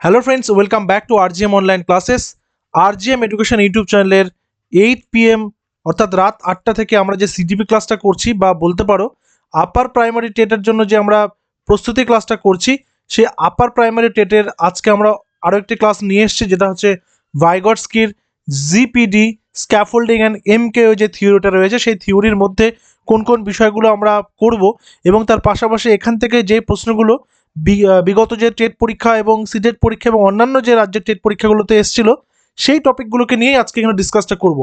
Hello friends, welcome back to RGM online classes. RGM education YouTube চ্যানেলের 8 PM অর্থাৎ রাত 8টা থেকে আমরা যে সিজিপি ক্লাসটা করছি বা বলতে পারো আপার প্রাইমারি টেটের জন্য যে আমরা প্রস্তুতি ক্লাসটা করছি, সেই আপার প্রাইমারি টেটের আজকে আমরা আরও একটি ক্লাস নিয়ে এসেছি, যেটা হচ্ছে ভাইগটস্কির জিপিডি স্ক্যাফোল্ডিং অ্যান্ড এমকেও যে থিওরিটা রয়েছে, সেই থিওরির মধ্যে কোন কোন বিষয়গুলো আমরা করব এবং তার পাশাপাশি এখান থেকে যে প্রশ্নগুলো বিগত যে টেট পরীক্ষা এবং সিটেট পরীক্ষা এবং অন্যান্য যে রাজ্যের টেট পরীক্ষাগুলোতে এসেছিল, সেই টপিকগুলোকে নিয়েই আজকে এখানে ডিসকাসটা করব।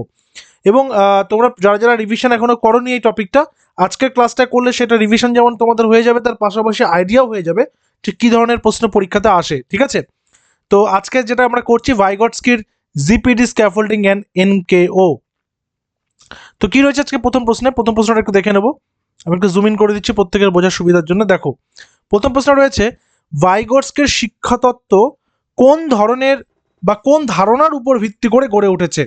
এবং তোমরা যারা যারা রিভিশন এখনো করোনি এই টপিকটা, আজকের ক্লাসটা করলে সেটা রিভিশন যেমন তোমাদের হয়ে যাবে, তার পাশাপাশি আইডিয়াও হয়ে যাবে ঠিক কী ধরনের প্রশ্ন পরীক্ষাতে আসে। ঠিক আছে, তো আজকে যেটা আমরা করছি ভাইগটস্কির জিপিডি স্ক্যাফোল্ডিং অ্যান্ড এনকেও। তো কি রয়েছে আজকে প্রথম প্রশ্নটা একটু দেখে নেব। আমি একটু জুম ইন করে দিচ্ছি প্রত্যেকের বোঝার সুবিধার জন্য। দেখো, প্রথম প্রশ্ন রয়েছে, ভাইগটস্কির শিক্ষাতত্ত্ব কোন ধরনের বা কোন ধারণার উপর ভিত্তি করে গড়ে উঠেছে?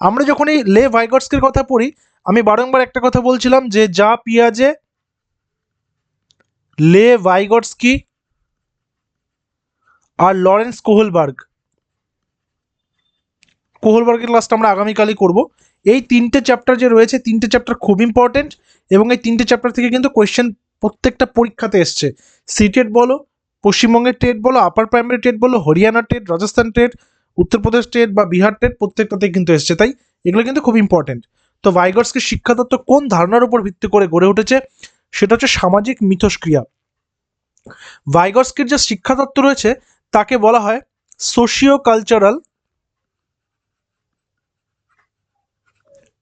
আমরা যখন এই লে ভাইগটস্কির কথা পড়ি, আমি বারংবার একটা কথা বলছিলাম যে যা পিয়াজে, লে ভাইগটস্কি আর লরেন্স কোহলবার্গের ক্লাসটা আমরা আগামীকালই করব। এই তিনটে চ্যাপ্টার যে রয়েছে, তিনটে চ্যাপ্টার খুব ইম্পর্টেন্ট এবং এই তিনটে চ্যাপ্টার থেকে কিন্তু কোয়েশ্চেন প্রত্যেকটা পরীক্ষাতে এসছে। সিটেট বলো, পশ্চিমবঙ্গের টেট বলো, আপার প্রাইমারি টেট বলো, Haryana TET, Rajasthan TET, Uttar Pradesh TET বা বিহার টেট, প্রত্যেকটাতেই কিন্তু এসছে। তাই এগুলো কিন্তু খুব ইম্পর্টেন্ট। তো ভাইগটস্কির শিক্ষাতত্ত্ব কোন ধারণার উপর ভিত্তি করে গড়ে উঠেছে? সেটা হচ্ছে সামাজিক মিথস্ক্রিয়া। ভাইগটস্কির যে শিক্ষাতত্ত্ব রয়েছে তাকে বলা হয় সোশিও কালচারাল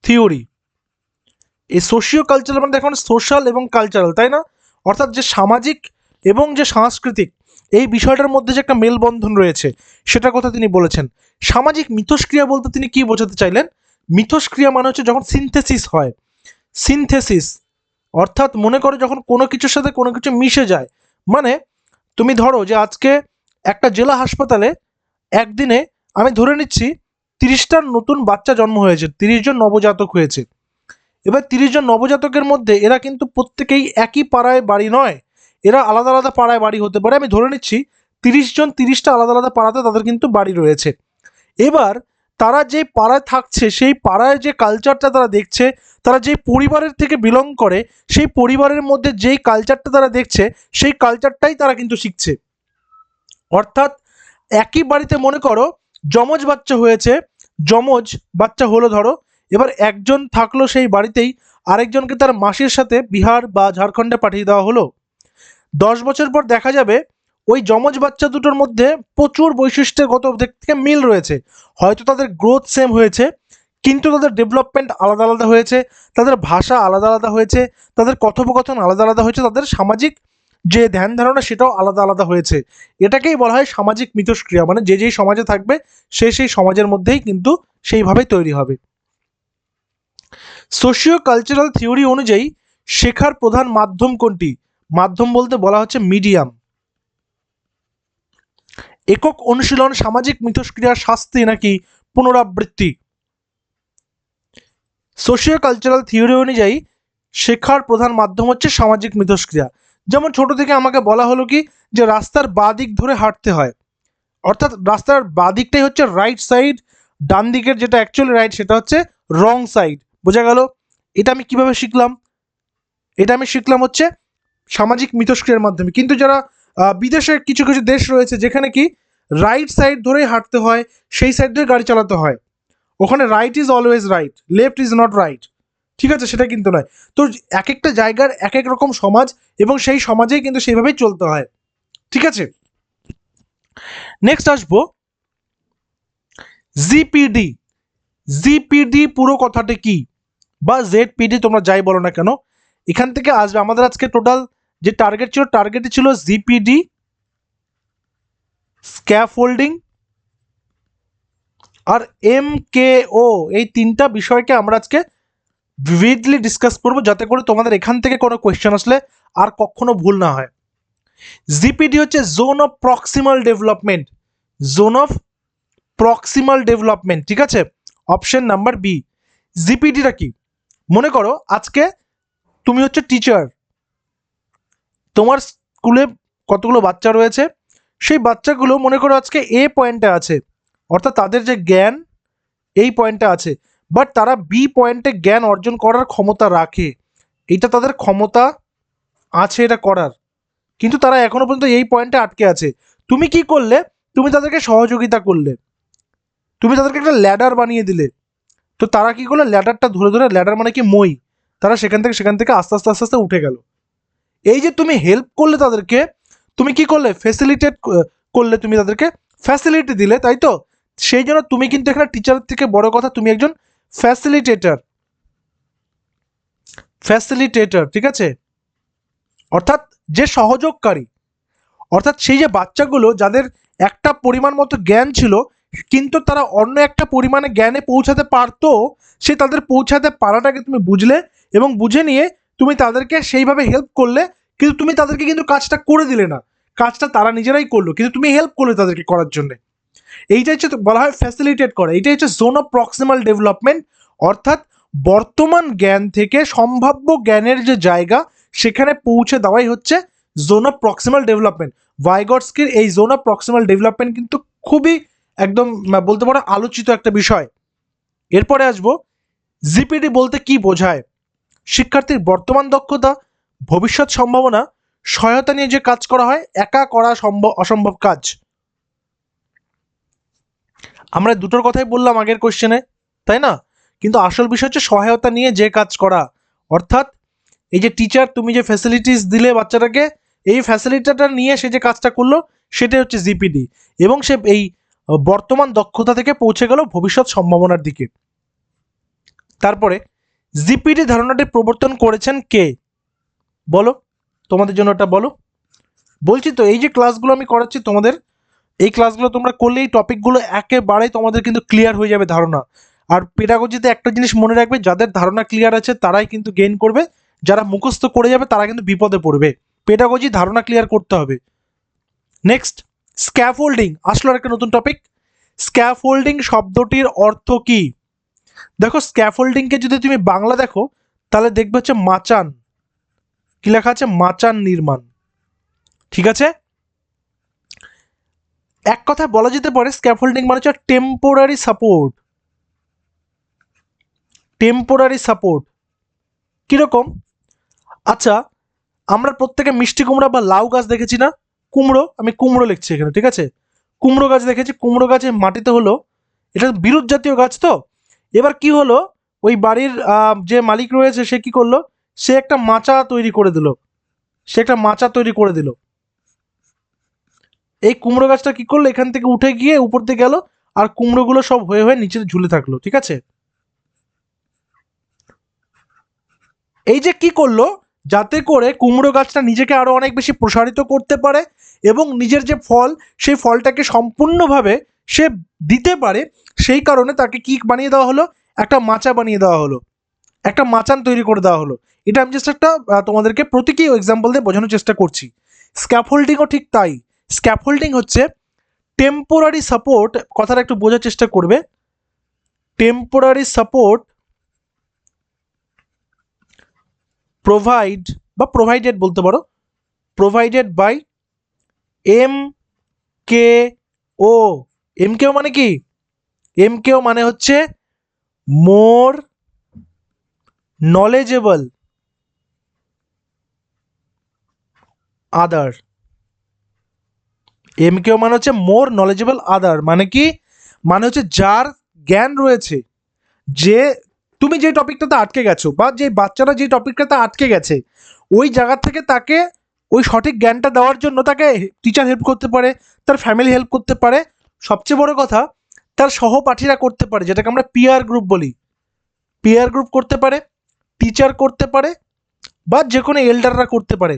থিওরি। এই সোশিও কালচারাল মানে দেখুন সোশ্যাল এবং কালচারাল, তাই না? অর্থাৎ যে সামাজিক এবং যে সাংস্কৃতিক, এই বিষয়টার মধ্যে যে একটা মেলবন্ধন রয়েছে, সেটা কথা তিনি বলেছেন। সামাজিক মিথস্ক্রিয়া বলতে তিনি কি বোঝাতে চাইলেন? মিথস্ক্রিয়া মানে হচ্ছে যখন সিনথেসিস হয়, সিনথেসিস অর্থাৎ মনে করো যখন কোনো কিছুর সাথে কোনো কিছু মিশে যায়। মানে তুমি ধরো যে আজকে একটা জেলা হাসপাতালে একদিনে আমি ধরে নিচ্ছি 30টার নতুন বাচ্চা জন্ম হয়েছে, 30 জন নবজাতক হয়েছে। এবার 30 জন নবজাতকের মধ্যে এরা কিন্তু প্রত্যেকেই একই পাড়ায় বাড়ি নয়, এরা আলাদা আলাদা পাড়ায় বাড়ি হতে পারে। আমি ধরে নিচ্ছি 30 জন 30টা আলাদা আলাদা পাড়াতে তাদের কিন্তু বাড়ি রয়েছে। এবার তারা যে পাড়ায় থাকছে, সেই পাড়ায় যে কালচারটা তারা দেখছে, তারা যে পরিবারের থেকে বিলং করে, সেই পরিবারের মধ্যে যেই কালচারটা তারা দেখছে, সেই কালচারটাই তারা কিন্তু শিখছে। অর্থাৎ একই বাড়িতে মনে করো যমজ বাচ্চা হয়েছে, যমজ বাচ্চা হলো ধরো, এবার একজন থাকলো সেই বাড়িতেই, আরেকজনকে তার মাসির সাথে বিহার বা ঝাড়খণ্ডে পাঠিয়ে দেওয়া হলো। 10 বছর পর দেখা যাবে ওই যমজ বাচ্চা দুটোর মধ্যে প্রচুর বৈশিষ্ট্যগত দিক থেকে মিল রয়েছে। হয়তো তাদের গ্রোথ সেম হয়েছে, কিন্তু তাদের ডেভেলপমেন্ট আলাদা আলাদা হয়েছে, তাদের ভাষা আলাদা আলাদা হয়েছে, তাদের কথোপকথন আলাদা আলাদা হয়েছে, তাদের সামাজিক যে ধ্যান ধারণা সেটাও আলাদা আলাদা হয়েছে। এটাকেই বলা হয় সামাজিক মিথস্ক্রিয়া। মানে যে যেই সমাজে থাকবে সে সেই সমাজের মধ্যেই কিন্তু সেইভাবেই তৈরি হবে। সোশিও কালচারাল থিওরি অনুযায়ী শেখার প্রধান মাধ্যম কোনটি? মাধ্যম বলতে বলা হচ্ছে মিডিয়াম। একক অনুশীলন সামাজিক মিথস্ক্রিয়ার শাস্তি নাকি পুনরাবৃত্তি? সোশিও কালচারাল থিওরি অনুযায়ী শেখার প্রধান মাধ্যম হচ্ছে সামাজিক মিথস্ক্রিয়া। যেমন ছোট থেকে আমাকে বলা হলো কি যে রাস্তার বাঁ দিক ধরে হাঁটতে হয়, অর্থাৎ রাস্তার বাঁ দিকটাই হচ্ছে রাইট সাইড, ডান দিকের যেটা অ্যাকচুয়ালি রাইট সেটা হচ্ছে রং সাইড। বোঝা গেল? এটা আমি কিভাবে শিখলাম? এটা আমি শিখলাম হচ্ছে সামাজিক মিথস্ক্রিয়ার মাধ্যমে। কিন্তু যারা বিদেশের কিছু কিছু দেশ রয়েছে যেখানে কি রাইট সাইড ধরেই হাঁটতে হয়, সেই সাইড ধরে গাড়ি চালাতে হয়, ওখানে right is always right, left is not right. ঠিক আছে, সেটা কিন্তু নয়। তো এক একটা জায়গার এক এক রকম সমাজ এবং সেই সমাজেই কিন্তু সেইভাবেই চলতে হয়। ঠিক আছে, নেক্সট আসবো জিপিডি। জিপিডি পুরো কথাটা কি, বা জেডপিডি তোমরা যাই বলো না কেন, এখান থেকে আসবে আমাদের আজকে টোটাল যে টার্গেটই ছিল জিপিডি স্ক্যাফোল্ডিং আর এমকেও। এই তিনটা বিষয়কে আমরা আজকে ভিভিডলি ডিসকাস করবো, যাতে করে তোমাদের এখান থেকে কোনো কোয়েশ্চেন আসলে আর কখনো ভুল না হয়। জিপিডি হচ্ছে zone of proximal development, zone of proximal development. ঠিক আছে, অপশন নাম্বার বি। জিপিডিটা কি? মনে করো আজকে তুমি হচ্ছে টিচার, তোমার স্কুলে কতগুলো বাচ্চা রয়েছে, সেই বাচ্চাগুলো মনে করো আজকে এ পয়েন্টে আছে, অর্থাৎ তাদের যে জ্ঞান এই পয়েন্টে আছে, বাট তারা বি পয়েন্টে জ্ঞান অর্জন করার ক্ষমতা রাখে, এটা তাদের ক্ষমতা আছে এটা করার, কিন্তু তারা এখনো পর্যন্ত এই পয়েন্টে আটকে আছে। তুমি কি করলে? তুমি তাদেরকে সহযোগিতা করলে, তুমি তাদেরকে একটা ল্যাডার বানিয়ে দিলে। তো তারা কি করলো? ল্যাডারটা ধরে ধরে, ল্যাডার মানে কি মই, তারা সেখান থেকে আস্তে আস্তে আস্তে আস্তে উঠে গেল। এই যে তুমি হেল্প করলে তাদেরকে, তুমি কি করলে? ফ্যাসিলিটেট করলে, তুমি তাদেরকে ফ্যাসিলিটি দিলে, তাই তো? সেই জন্য তুমি কিন্তু এখানে টিচারের থেকে বড় কথা, তুমি একজন ফ্যাসিলিটেটর, ফ্যাসিলিটেটর, ঠিক আছে? অর্থাৎ যে সহযোগকারী, অর্থাৎ সেই যে বাচ্চাগুলো যাদের একটা পরিমাণ মতো জ্ঞান ছিল, কিন্তু তারা অন্য একটা পরিমাণে জ্ঞানে পৌঁছাতে পারতো, সে তাদের পৌঁছাতে পারাটাকে তুমি বুঝলে এবং বুঝে নিয়ে তুমি তাদেরকে সেইভাবে হেল্প করলে, কিন্তু তুমি তাদেরকে কিন্তু কাজটা করে দিলে না, কাজটা তারা নিজেরাই করলো, কিন্তু তুমি হেল্প করলে তাদেরকে করার জন্য। এইটা হচ্ছে বলা হয় ফ্যাসিলিটেট করা, এইটা হচ্ছে জোন অফ প্রক্সিমাল ডেভেলপমেন্ট। অর্থাৎ বর্তমান জ্ঞান থেকে সম্ভাব্য জ্ঞানের যে জায়গা, সেখানে পৌঁছে দেওয়াই হচ্ছে জোন অফ প্রক্সিমাল ডেভেলপমেন্ট। ভাইগটস্কির এই জোন অফ প্রক্সিমাল ডেভেলপমেন্ট কিন্তু খুবই একদম বলতে পারো আলোচিত একটা বিষয়। এরপরে আসবো জিপিডি বলতে কি বোঝায়। শিক্ষার্থীর বর্তমান দক্ষতা, ভবিষ্যৎ সম্ভাবনা, সহায়তা নিয়ে যে কাজ করা হয়, একা করা অসম্ভব কাজ। আমরা দুটোর কথাই বললাম আগের কোশ্চেনে, তাই না? কিন্তু আসল বিষয় হচ্ছে সহায়তা নিয়ে যে কাজ করা। অর্থাৎ এই যে টিচার, তুমি যে ফ্যাসিলিটিস দিলে বাচ্চাটাকে, এই ফ্যাসিলিটিটা নিয়ে সে যে কাজটা করলো, সেটাই হচ্ছে জিপিডি, এবং সে এই বর্তমান দক্ষতা থেকে পৌঁছে গেল ভবিষ্যৎ সম্ভাবনার দিকে। তারপরে জিপিডি ধারণাটি প্রবর্তন করেছেন কে? বলো, তোমাদের জন্য এটা বলো। বলছি তো, এই যে ক্লাসগুলো আমি করাচ্ছি তোমাদের, এই ক্লাসগুলো তোমরা করলে এই টপিকগুলো একেবারেই তোমাদের কিন্তু ক্লিয়ার হয়ে যাবে ধারণা। আর পেডাগজিতে একটা জিনিস মনে রাখবে, যাদের ধারণা ক্লিয়ার আছে তারাই কিন্তু গেইন করবে, যারা মুখস্থ করে যাবে তারা কিন্তু বিপদে পড়বে। পেডাগজি ধারণা ক্লিয়ার করতে হবে। নেক্সট, স্ক্যাফোল্ডিং আসলে একটা নতুন টপিক। স্ক্যাফোল্ডিং শব্দটির অর্থ কি? দেখো, স্ক্যাফোল্ডিংকে যদি তুমি বাংলা দেখো, তাহলে দেখবে হচ্ছে মাচান। কি লেখা আছে? মাচান নির্মাণ, ঠিক আছে? এক কথায় বলা যেতে পারে স্ক্যাফোল্ডিং মানে হচ্ছে টেম্পোরারি সাপোর্ট। টেম্পোরারি সাপোর্ট কিরকম? আচ্ছা, আমরা প্রত্যেকে মিষ্টি কুমড়া বা লাউ গাছ দেখেছি না? কুমড়ো, আমি কুমড়ো লিখছি এখানে, ঠিক আছে? কুমড়ো গাছ দেখেছি। কুমড়ো গাছে মাটিতে হলো, এটা বিরুৎ জাতীয় গাছ তো। এবার কি হলো, ওই বাড়ির যে মালিক রয়েছে সে কি করলো, সে একটা মাচা তৈরি করে দিল, এই কুমড়ো গাছটা কি করলো, এখান থেকে উঠে গিয়ে উপর দিয়ে গেল, আর কুমড়োগুলো সব হয়ে হয়ে নিচে ঝুলে থাকলো, ঠিক আছে? এই যে কি করলো, যাতে করে কুমড়ো গাছটা নিজেকে আরো অনেক বেশি প্রসারিত করতে পারে এবং নিজের যে ফল, সেই ফলটাকে সম্পূর্ণভাবে সে দিতে পারে, সেই কারণে তাকে কি বানিয়ে দেওয়া হলো? একটা মাচা বানিয়ে দেওয়া হলো, একটা মাচান তৈরি করে দেওয়া হলো। এটা আমি জাস্ট একটা তোমাদেরকে প্রতীকী এক্সাম্পল দিয়ে বোঝানোর চেষ্টা করছি। স্ক্যাফোল্ডিংও ঠিক তাই। স্ক্যাফোল্ডিং হচ্ছে টেম্পোরারি সাপোর্ট, কথাটা একটু বোঝার চেষ্টা করবে। টেম্পোরারি সাপোর্ট প্রোভাইড বা প্রোভাইডেড বলতে পারো, provided by M K O. M K O মানে কি? এম কেও মানে হচ্ছে মোর নলেজেবল আদার। এম কেও মানে হচ্ছে মোর নলেজেবল আদার, মানে কি? মানে হচ্ছে যার জ্ঞান রয়েছে, যে তুমি যে টপিকটাতে আটকে গেছো বা যে বাচ্চারা যে টপিকটাতে আটকে গেছে, ওই জায়গা থেকে তাকে ওই সঠিক জ্ঞানটা দেওয়ার জন্য তাকে টিচার হেল্প করতে পারে, তার ফ্যামিলি হেল্প করতে পারে, সবচেয়ে বড় কথা তার সহপাঠীরা করতে পারে, যেটাকে আমরা পিয়ার গ্রুপ বলি। পিয়ার গ্রুপ করতে পারে, টিচার করতে পারে, বা যে কোনো এল্ডাররা করতে পারে।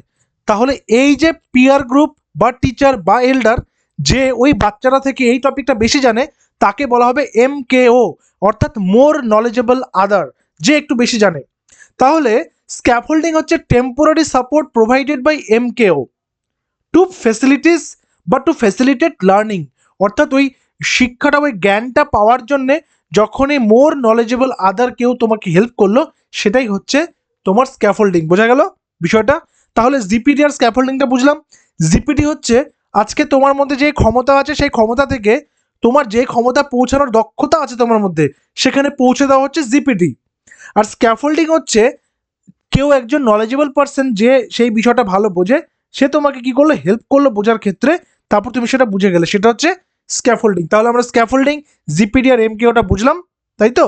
তাহলে এই যে পিয়ার গ্রুপ বা টিচার বা এল্ডার, যে ওই বাচ্চারা থেকে এই টপিকটা বেশি জানে, তাকে বলা হবে MKO, অর্থাৎ মোর নলেজেবল আদার, যে একটু বেশি জানে। তাহলে স্ক্যাফোল্ডিং হচ্ছে temporary support provided by MKO to facilities বা টু ফ্যাসিলিটেট লার্নিং। অর্থাৎ ওই শিক্ষাটা, ওই জ্ঞানটা পাওয়ার জন্যে যখনই মোর নলেজেবল আদার কেউ তোমাকে হেল্প করলো, সেটাই হচ্ছে তোমার স্ক্যাফোল্ডিং। বোঝা গেল বিষয়টা? তাহলে জিপিডি আর স্ক্যাফোল্ডিংটা বুঝলাম। জিপিডি হচ্ছে আজকে তোমার মধ্যে যে ক্ষমতা আছে সেই ক্ষমতা থেকে তোমার যে ক্ষমতা পৌঁছানোর দক্ষতা আছে তোমার মধ্যে সেখানে পৌঁছে দেওয়া হচ্ছে জিপিটি। আর স্ক্যাফোল্ডিং হচ্ছে কেউ একজন নলেজেবল পার্সন যে সেই বিষয়টা ভালো বোঝে, সে তোমাকে কি করলো, হেল্প করলো বোঝার ক্ষেত্রে, তারপর তুমি সেটা বুঝে গেলে, সেটা হচ্ছে স্ক্যাফোল্ডিং। তাহলে আমরা স্ক্যাফোল্ডিং, জিপিটি আর এমকেওটা বুঝলাম, তাই তো?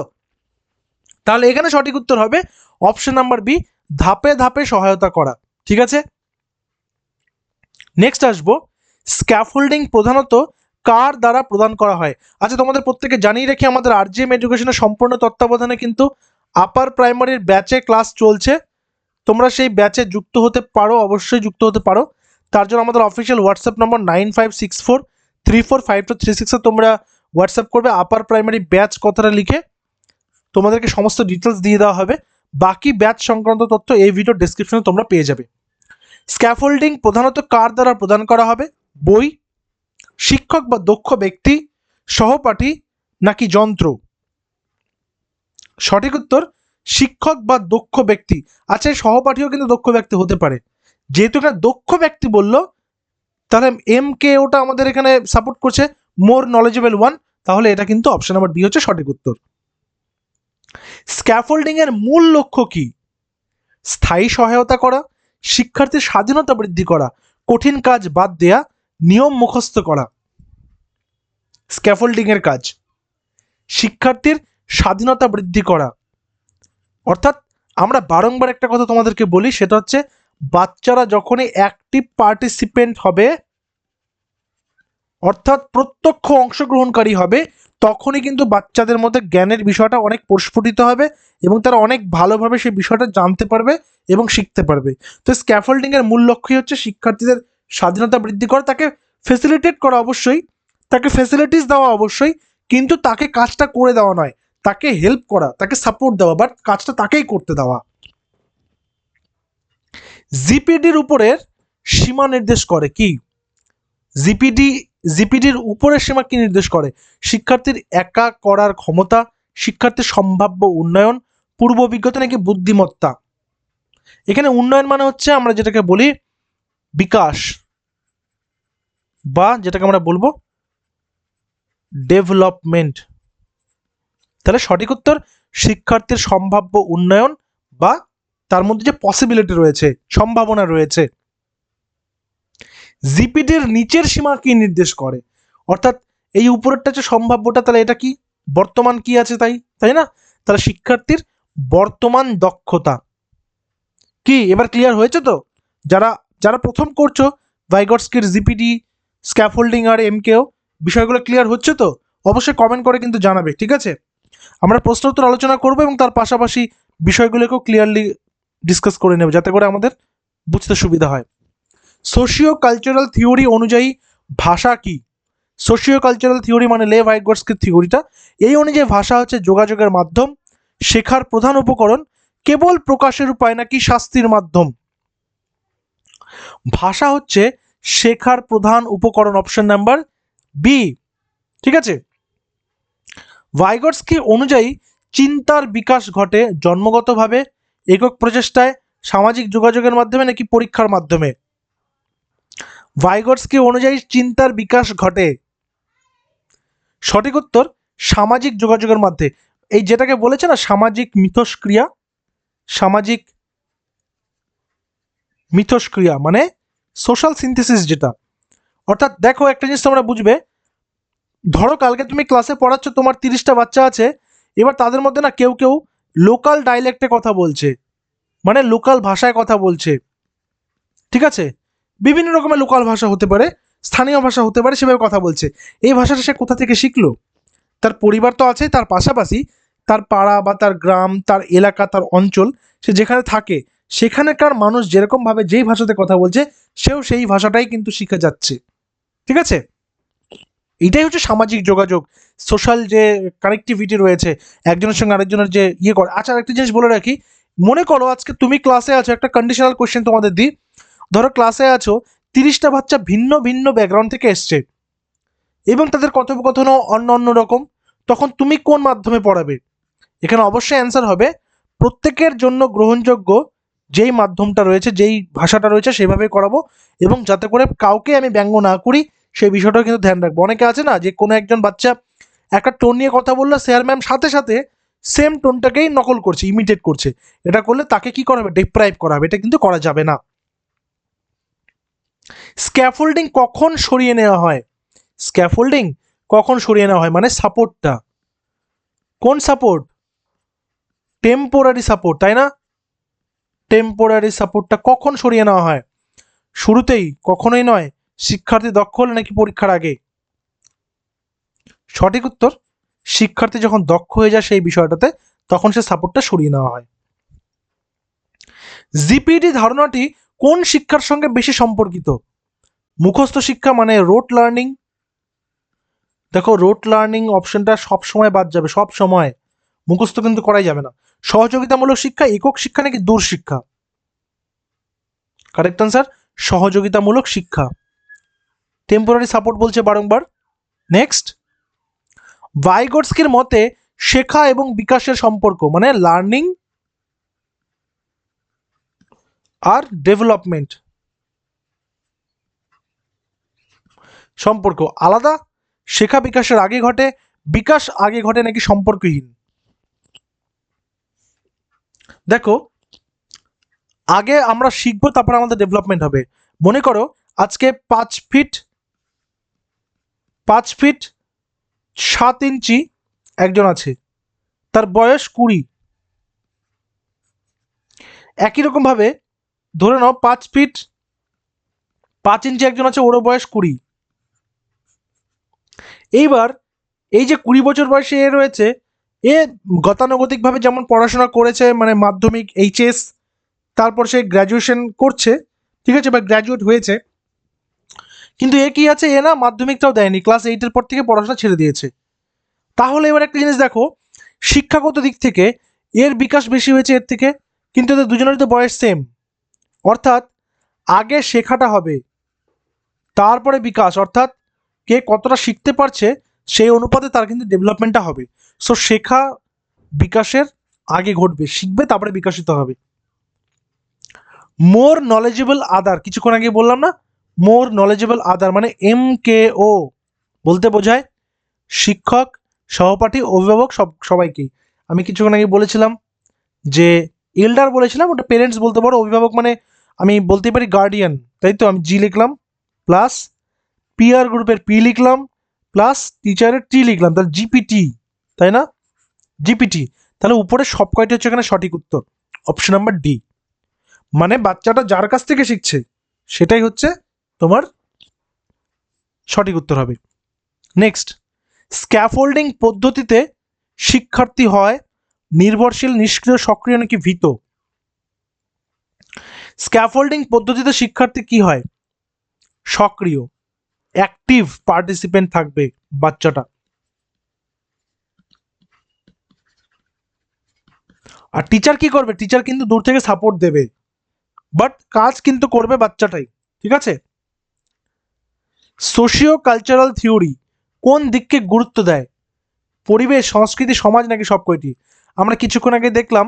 তাহলে এখানে সঠিক উত্তর হবে অপশন নাম্বার বি, ধাপে ধাপে সহায়তা করা। ঠিক আছে, নেক্সট আসবো, স্ক্যাফোল্ডিং প্রধানত কার দ্বারা প্রদান করা হয়? আচ্ছা, তোমাদের প্রত্যেকে জানিয়ে রেখে আমাদের আরজিএম এডুকেশনের সম্পূর্ণ তত্ত্বাবধানে কিন্তু আপার প্রাইমারির ব্যাচে ক্লাস চলছে। তোমরা সেই ব্যাচে যুক্ত হতে পারো, অবশ্যই যুক্ত হতে পারো। তার জন্য আমাদের অফিসিয়াল হোয়াটসঅ্যাপ নম্বর 9564345236-এ তোমরা হোয়াটসঅ্যাপ করবে, আপার প্রাইমারি ব্যাচ কথাটা লিখে তোমাদেরকে সমস্ত ডিটেলস দিয়ে দেওয়া হবে। বাকি ব্যাচ সংক্রান্ত তথ্য এই ভিডিও ডেসক্রিপশনে তোমরা পেয়ে যাবে। স্ক্যাফোল্ডিং প্রধানত কার দ্বারা প্রদান করা হবে? বই, শিক্ষক বা দক্ষ ব্যক্তি, সহপাঠী নাকি যন্ত্র? সঠিক উত্তর শিক্ষক বা দক্ষ ব্যক্তি। আচ্ছা, এই সহপাঠীও কিন্তু দক্ষ ব্যক্তি হতে পারে। যেহেতু এখানে দক্ষ ব্যক্তি বললো, তাহলে এম কে ওটা আমাদের এখানে সাপোর্ট করছে, মোর নলেজেবল ওয়ান। তাহলে এটা কিন্তু অপশন নাম্বার বি হচ্ছে সঠিক উত্তর। স্ক্যাফোল্ডিং এর মূল লক্ষ্য কি? স্থায়ী সহায়তা করা, শিক্ষার্থীর স্বাধীনতা বৃদ্ধি করা, কঠিন কাজ বাদ দেয়া, নিয়ম মুখস্থ করা। স্ক্যাফোল্ডিং এর কাজ শিক্ষার্থীর স্বাধীনতা বৃদ্ধি করা। অর্থাৎ আমরা বারংবার একটা কথা তোমাদেরকে বলি, সেটা হচ্ছে বাচ্চারা যখনই অ্যাক্টিভ পার্টিসিপেন্ট হবে, অর্থাৎ প্রত্যক্ষ অংশগ্রহণকারী হবে, তখনই কিন্তু বাচ্চাদের মধ্যে জ্ঞানের বিষয়টা অনেক প্রস্ফুটিত হবে এবং তারা অনেক ভালোভাবে সেই বিষয়টা জানতে পারবে এবং শিখতে পারবে। তো স্ক্যাফোল্ডিং এর মূল লক্ষ্যই হচ্ছে শিক্ষার্থীদের স্বাধীনতা বৃদ্ধি করা, তাকে ফেসিলিটেট করা অবশ্যই, তাকে ফেসিলিটিস দেওয়া অবশ্যই, কিন্তু তাকে কাজটা করে দেওয়া নয়, তাকে হেল্প করা, তাকে সাপোর্ট দেওয়া, বাট কাজটা তাকেই করতে দেওয়া। জিপিডির উপরের সীমা নির্দেশ করে কি? জিপিডির উপরের সীমা কি নির্দেশ করে? শিক্ষার্থীর একা করার ক্ষমতা, শিক্ষার্থীর সম্ভাব্য উন্নয়ন, পূর্ব অভিজ্ঞতা নাকি বুদ্ধিমত্তা? এখানে উন্নয়ন মানে হচ্ছে আমরা যেটাকে বলি বিকাশ, বা যেটাকে আমরা বলবো ডেভেলপমেন্ট। তাহলে সঠিক উত্তর শিক্ষার্থীর সম্ভাব্য উন্নয়ন, বা তার মধ্যে যে পসিবিলিটি রয়েছে, সম্ভাবনা রয়েছে। জিপিডির নিচের সীমা কি নির্দেশ করে? অর্থাৎ এই উপরেরটা যে সম্ভাব্যটা, তাহলে এটা কি বর্তমান কি আছে, তাই না? তাহলে শিক্ষার্থীর বর্তমান দক্ষতা কি? এবার ক্লিয়ার হয়েছে তো? যারা যারা প্রথম করছো ভাইগটস্কির জিপিডি, স্ক্যাফোল্ডিং আর এমকেও, বিষয়গুলো ক্লিয়ার হচ্ছে তো? অবশ্যই কমেন্ট করে কিন্তু জানাবে, ঠিক আছে? আমরা প্রশ্ন উত্তর আলোচনা করবো এবং তার পাশাপাশি বিষয়গুলোকেও ক্লিয়ারলি ডিসকাস করে নেব, যাতে করে আমাদের বুঝতে সুবিধা হয়। সোশিও কালচারাল থিওরি অনুযায়ী ভাষা কি? সোশিও কালচারাল থিওরি মানে লে ভাইগটস্কির থিওরিটা, এই অনুযায়ী ভাষা হচ্ছে যোগাযোগের মাধ্যম, শেখার প্রধান উপকরণ, কেবল প্রকাশের উপায় নাকি শাস্তির মাধ্যম? ভাষা হচ্ছে শেখার প্রধান উপকরণ, অপশন নাম্বার বি। ঠিক আছে, ভাইগটস্কি অনুযায়ী চিন্তার বিকাশ ঘটে জন্মগতভাবে, একক প্রচেষ্টায়, সামাজিক যোগাযোগের মাধ্যমে নাকি পরীক্ষার মাধ্যমে? ভাইগটস্কি অনুযায়ী চিন্তার বিকাশ ঘটে, সঠিক উত্তর সামাজিক যোগাযোগের মাধ্যমে। এই যেটাকে বলেছে না সামাজিক মিথস্ক্রিয়া, সামাজিক মিথস্ক্রিয়া মানে সোশ্যাল সিনথেসিস যেটা। অর্থাৎ দেখো, একটা জিনিস তোমরা বুঝবে, ধরো কালকে তুমি ক্লাসে পড়াচ্ছ, তোমার 30টা বাচ্চা আছে, এবার তাদের মধ্যে না কেউ কেউ লোকাল ডাইলেক্টে কথা বলছে, মানে লোকাল ভাষায় কথা বলছে। ঠিক আছে, বিভিন্ন রকমের লোকাল ভাষা হতে পারে, স্থানীয় ভাষা হতে পারে, সেভাবে কথা বলছে। এই ভাষাটা সে কোথা থেকে শিখলো? তার পরিবার তো আছে, তার পাশাপাশি তার পাড়া বা তার গ্রাম, তার এলাকা, তার অঞ্চল, সে যেখানে থাকে সেখানকার মানুষ যেরকমভাবে যেই ভাষাতে কথা বলছে, সেও সেই ভাষাটাই কিন্তু শিখে যাচ্ছে। ঠিক আছে, এটাই হচ্ছে সামাজিক যোগাযোগ, সোশ্যাল যে কানেক্টিভিটি রয়েছে, একজনের সঙ্গে আরেকজনের যে ইয়ে করে। আচ্ছা, একটা জিনিস বলে রাখি, মনে করো আজকে তুমি ক্লাসে আছো, একটা কন্ডিশনাল কোশ্চেন তোমাদের দিই, ধরো ক্লাসে আছো, 30টা বাচ্চা ভিন্ন ভিন্ন ব্যাকগ্রাউন্ড থেকে এসছে এবং তাদের কথোপকথনও অন্য অন্য রকম, তখন তুমি কোন মাধ্যমে পড়াবে? এখানে অবশ্যই অ্যান্সার হবে প্রত্যেকের জন্য গ্রহণযোগ্য যেই মাধ্যমটা রয়েছে, যেই ভাষাটা রয়েছে সেভাবে করাবো, এবং যাতে করে কাউকে আমি ব্যঙ্গ না করি সেই বিষয়টাও কিন্তু ধ্যান রাখবো। অনেকে আছে না যে কোনো একজন বাচ্চা একটা টোন নিয়ে কথা বললো, স্যার ম্যাম সাথে সাথে সেম টোনটাকেই নকল করছে, ইমিটেট করছে। এটা করলে তাকে কি করা হবে? ডিপ্রাইভ করা হবে। এটা কিন্তু করা যাবে না। স্ক্যাফোল্ডিং কখন সরিয়ে নেওয়া হয়? স্ক্যাফোল্ডিং কখন সরিয়ে নেওয়া হয় মানে সাপোর্টটা। কোন সাপোর্ট? টেম্পোরারি সাপোর্ট, তাই না? টেম্পোরারি সাপোর্টটা কখন সরিয়ে নেওয়া হয়? শুরুতেই? কখনোই নয়। শিক্ষার্থী দক্ষ হলে নাকি পরীক্ষার আগে? সঠিক উত্তর, শিক্ষার্থী যখন দক্ষ হয়ে যায় সেই বিষয়টাতে তখন সে সাপোর্টটা সরিয়ে নেওয়া হয়। জিপিডি ধারণাটি কোন শিক্ষার সঙ্গে বেশি সম্পর্কিত? মুখস্থ শিক্ষা মানে রোট লার্নিং। দেখো, রোট লার্নিং অপশনটা সব সময় বাদ যাবে, সব সময়। মুখস্থ কিন্তু করাই যাবে না। সহযোগিতামূলক শিক্ষা, একক শিক্ষা নাকি দূর শিক্ষা? কারেক্ট আনসার, সহযোগিতামূলক শিক্ষা। টেম্পোরারি সাপোর্ট বলছে বারংবার। নেক্সট, ভাইগটস্কির মতে শেখা এবং বিকাশের সম্পর্ক মানে লার্নিং আর ডেভেলপমেন্ট সম্পর্ক আলাদা? শেখা বিকাশের আগে ঘটে, বিকাশ আগে ঘটে নাকি সম্পর্কহীন? দেখো, আগে আমরা শিখবো, তারপর আমাদের ডেভেলপমেন্ট হবে। মনে করো আজকে 5 ফিট 7 ইঞ্চি একজন আছে, তার বয়স 20। একই রকম ভাবে ধরে নাও 5 ফিট 5 ইঞ্চি একজন আছে, ওরও বয়স 20। এইবার এই যে 20 বছর বয়সে এ রয়েছে, এ গতানুগতিকভাবে যেমন পড়াশোনা করেছে, মানে মাধ্যমিক, এইচএস, তারপর সে গ্র্যাজুয়েশন করছে, ঠিক আছে, বা গ্র্যাজুয়েট হয়েছে, কিন্তু এ কি আছে, এ না মাধ্যমিকটাও দেয়নি, ক্লাস 8-এর পর থেকে পড়াশোনা ছেড়ে দিয়েছে। তাহলে এবার একটা জিনিস দেখো, শিক্ষাগত দিক থেকে এর বিকাশ বেশি হয়েছে এর থেকে, কিন্তু এদের দুজনেরই তো বয়স সেম। অর্থাৎ আগে শেখাটা হবে, তারপরে বিকাশ, অর্থাৎ কে কতটা শিখতে পারছে সেই অনুপাতে তার কিন্তু ডেভেলপমেন্টটা হবে। সো শেখা বিকাশের আগে ঘটবে, শিখবে তারপরে বিকশিত হবে। মোর নলেজেবল আদার, কিছুক্ষণ আগে বললাম না, মোর নলেজেবল আদার মানে MKO বলতে বোঝায় শিক্ষক, সহপাঠী, অভিভাবক, সবাইকেই। আমি কিছুক্ষণ আগে বলেছিলাম যে এল্ডার বলেছিলাম, ওটা পেরেন্টস বলতে পারো। অভিভাবক মানে আমি বলতে পারি গার্ডিয়ান, তাই তো? আমি জি লিখলাম, প্লাস পিয়ার গ্রুপের পি লিখলাম, প্লাস টিচারের টি লিখলাম, তাহলে জিপিটি, তাই না? জিপিটি। তাহলে উপরে সব কয়টি হচ্ছে এখানে সঠিক উত্তর, অপশন নাম্বার ডি। মানে বাচ্চাটা যার কাছ থেকে শিখছে সেটাই হচ্ছে তোমার সঠিক উত্তর হবে। নেক্সট, স্ক্যাফোল্ডিং পদ্ধতিতে শিক্ষার্থী হয় নির্ভরশীল, নিষ্ক্রিয়, সক্রিয় নাকি ভীত? স্ক্যাফোল্ডিং পদ্ধতিতে শিক্ষার্থী কি হয়? সক্রিয়, অ্যাক্টিভ পার্টিসিপেন্ট থাকবে বাচ্চাটা। আর টিচার কি করবে? টিচার কিন্তু দূর থেকে সাপোর্ট দেবে, বাট কাজ কিন্তু করবে বাচ্চাটাই, ঠিক আছে? সোশিও কালচারাল থিওরি কোন দিককে গুরুত্ব দেয়? পরিবেশ, সংস্কৃতি, সমাজ নাকি সব কয়টি? আমরা কিছুক্ষণ আগে দেখলাম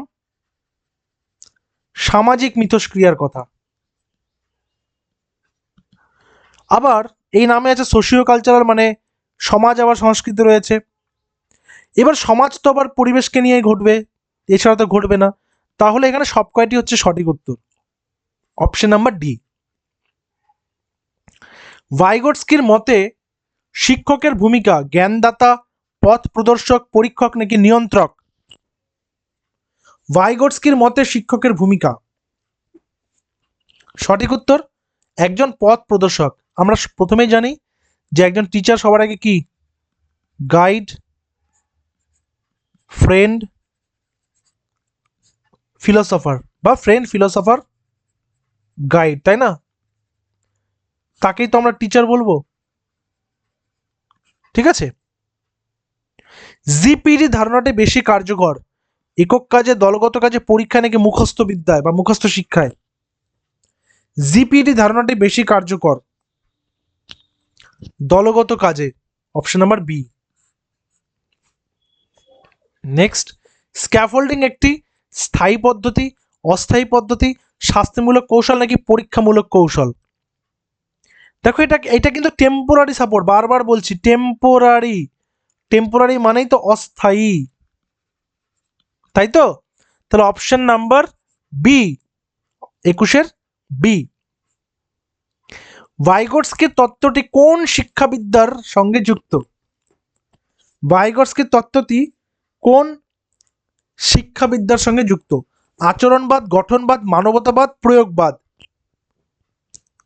সামাজিক মিথস্ক্রিয়ার কথা। আবার এই নামে আছে সোশিও কালচারাল, মানে সমাজ আবার সংস্কৃতি রয়েছে। এবার সমাজ তো আবার পরিবেশকে নিয়ে ঘটবে, এছাড়া তো ঘটবে না। তাহলে এখানে সব কয়টি হচ্ছে সঠিক উত্তর, অপশন নাম্বার ডি। ভাইগটস্কির মতে শিক্ষকের ভূমিকা জ্ঞানদাতা, পথ প্রদর্শক, পরীক্ষক নাকি নিয়ন্ত্রক? ভাইগটস্কির মতে শিক্ষকের ভূমিকা, সঠিক উত্তর একজন পথ প্রদর্শক। আমরা প্রথমেই জানি যে একজন টিচার সবার আগে কি? গাইড, ফ্রেন্ড, ফিলোসফার, বা ফ্রেন্ড, ফিলোসফার, গাইড, তাই না? তাকেই তো আমরা টিচার বলবো, ঠিক আছে? জিপিডি ধারণাটি বেশি কার্যকর একক কাজে, দলগত কাজে, পরীক্ষা নাকি মুখস্থ বিদ্যায় বা মুখস্থ শিক্ষায়? জিপিডি ধারণাটি বেশি কার্যকর দলগত কাজে, option number B. Next, scaffolding একটি স্থায়ী পদ্ধতি, অস্থায়ী পদ্ধতি, শাস্তিমূলক কৌশল নাকি পরীক্ষামূলক কৌশল? দেখো এটা কিন্তু টেম্পোরারি সাপোর্ট, বারবার বলছি টেম্পোরারি। টেম্পোরারি মানেই তো অস্থায়ী, তাই তো? তাহলে অপশন নাম্বার বি, 21-এর বি। ভাইগটস্কির তত্ত্বটি কোন শিক্ষাবিদ্যার সঙ্গে যুক্ত? ভাইগটস্কির তত্ত্বটি কোন শিক্ষাবিদ্যার সঙ্গে যুক্ত? আচরণবাদ, গঠনবাদ, মানবতাবাদ, প্রয়োগবাদ।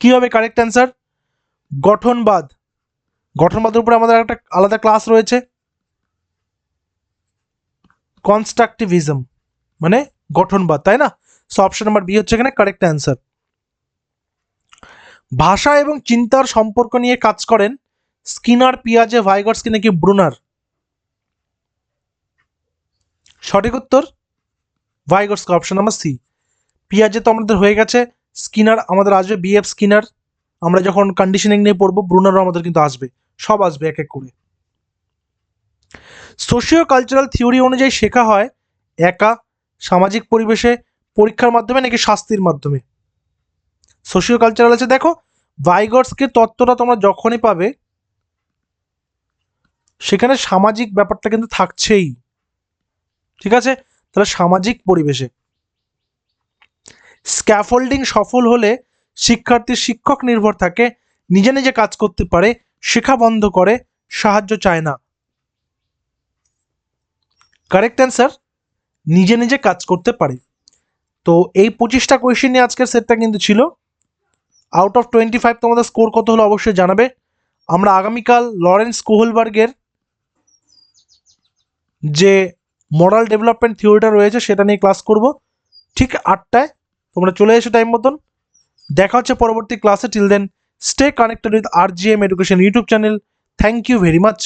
কি হবে কারেক্ট অ্যান্সার? গঠনবাদ। গঠনবাদের উপরে আমাদের একটা আলাদা ক্লাস রয়েছে, কনস্ট্রাকটিভিজম মানে গঠনবাদ, তাই না? সো অপশন নাম্বার বি হচ্ছে এখানে কারেক্ট অ্যান্সার। ভাষা এবং চিন্তার সম্পর্ক নিয়ে কাজ করেন স্কিনার, পিয়াজে, ভাইগটস্কি নাকি ব্রুনার? সঠিক উত্তর ভাইগটস্কি, অপশন নাম্বার সি। পিয়াজে তো আমাদের হয়ে গেছে, স্কিনার আমাদের আসবে, বিএফ স্কিনার। আমরা যখন কন্ডিশনিং নিয়ে পড়বো ব্রুনারও আমাদের কিন্তু আসবে, সব আসবে এক এক করে। সোশিও কালচারাল থিওরি অনুযায়ী শেখা হয় একা, সামাজিক পরিবেশে, পরীক্ষার মাধ্যমে নাকি শাস্তির মাধ্যমে? সোশিও কালচারাল আছে, দেখো ভাইগটস্কির তত্ত্বটা তোমরা যখনই পাবে সেখানে সামাজিক ব্যাপারটা কিন্তু থাকছেই, ঠিক আছে? তাহলে সামাজিক পরিবেশে। স্ক্যাফোল্ডিং সফল হলে শিক্ষার্থীর শিক্ষক নির্ভর থাকে, নিজে নিজে কাজ করতে পারে, শেখা বন্ধ করে, সাহায্য চায় না। কারেক্ট অ্যান্সার নিজে নিজে কাজ করতে পারে। তো এই 25টা কোয়েশ্চেন নিয়ে আজকের সেটটা কিন্তু ছিল। আউট অফ 25 তোমাদের স্কোর কত হলো অবশ্যই জানাবে। আমরা আগামীকাল লরেন্স কোহলবার্গের যে মরাল ডেভেলপমেন্ট থিওরিটা রয়েছে সেটা নিয়ে ক্লাস করব ঠিক 8টায়। তোমরা চলে এসো টাইম মতন। দেখা হচ্ছে পরবর্তী ক্লাসে। Till then stay connected with RGM education YouTube channel. Thank you very much.